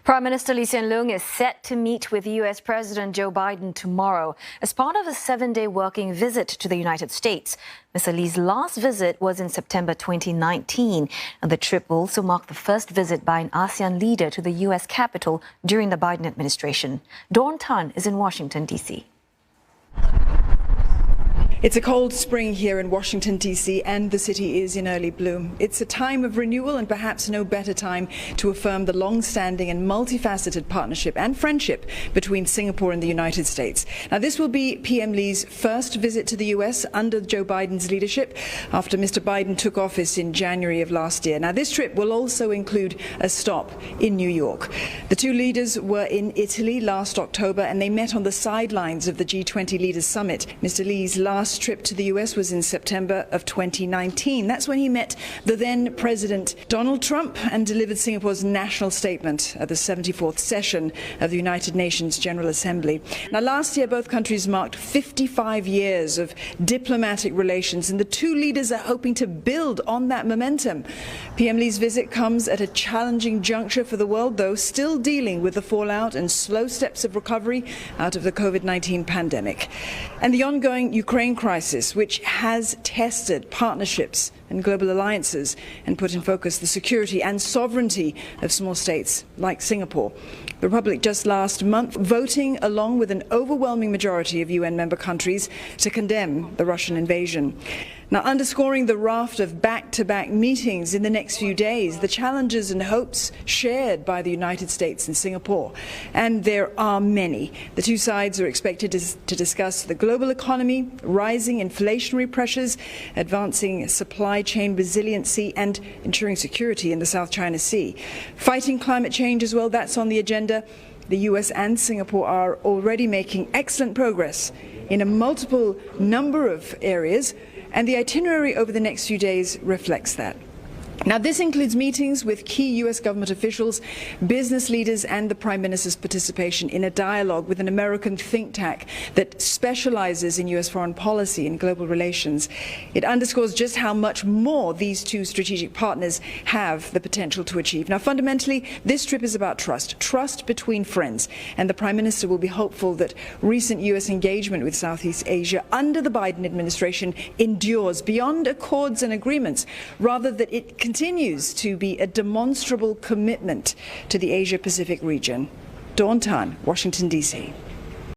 Prime Minister Lee Hsien Loong is set to meet with US President Joe Biden tomorrow as part of a 7-day working visit to the United States. Mr. Lee's last visit was in September 2019, and the trip will also mark the first visit by an ASEAN leader to the US capital during the Biden administration. Dawn Tan is in Washington, D.C. It's a cold spring here in Washington, D.C., and the city is in early bloom. It's a time of renewal and perhaps no better time to affirm the long-standing and multifaceted partnership and friendship between Singapore and the United States. Now, this will be PM Lee's first visit to the U.S. under Joe Biden's leadership after Mr. Biden took office in January of last year. Now, this trip will also include a stop in New York. The two leaders were in Italy last October, and they met on the sidelines of the G20 Leaders Summit. Mr. Lee's last trip to the US was in September of 2019. That's when he met the then President Donald Trump and delivered Singapore's national statement at the 74th session of the United Nations General Assembly. Now, last year, both countries marked 55 years of diplomatic relations, and the two leaders are hoping to build on that momentum. PM Lee's visit comes at a challenging juncture for the world, though, still dealing with the fallout and slow steps of recovery out of the COVID-19 pandemic. And the ongoing Ukraine crisis, which has tested partnerships and global alliances and put in focus the security and sovereignty of small states like Singapore. The Republic just last month voting along with an overwhelming majority of UN member countries to condemn the Russian invasion. Now, underscoring the raft of back-to-back meetings in the next few days, the challenges and hopes shared by the United States and Singapore. And there are many. The two sides are expected to discuss the global economy, rising inflationary pressures, advancing supply chain resiliency, and ensuring security in the South China Sea. Fighting climate change as well, that's on the agenda. The US and Singapore are already making excellent progress in a multiple number of areas, and the itinerary over the next few days reflects that. Now, this includes meetings with key US government officials, business leaders, and the Prime Minister's participation in a dialogue with an American think tank that specializes in US foreign policy and global relations. It underscores just how much more these two strategic partners have the potential to achieve. Now, fundamentally, this trip is about trust between friends, and the Prime Minister will be hopeful that recent US engagement with Southeast Asia under the Biden administration endures beyond accords and agreements, rather that it continues to be a demonstrable commitment to the Asia-Pacific region. Dawn Tan, Washington, D.C.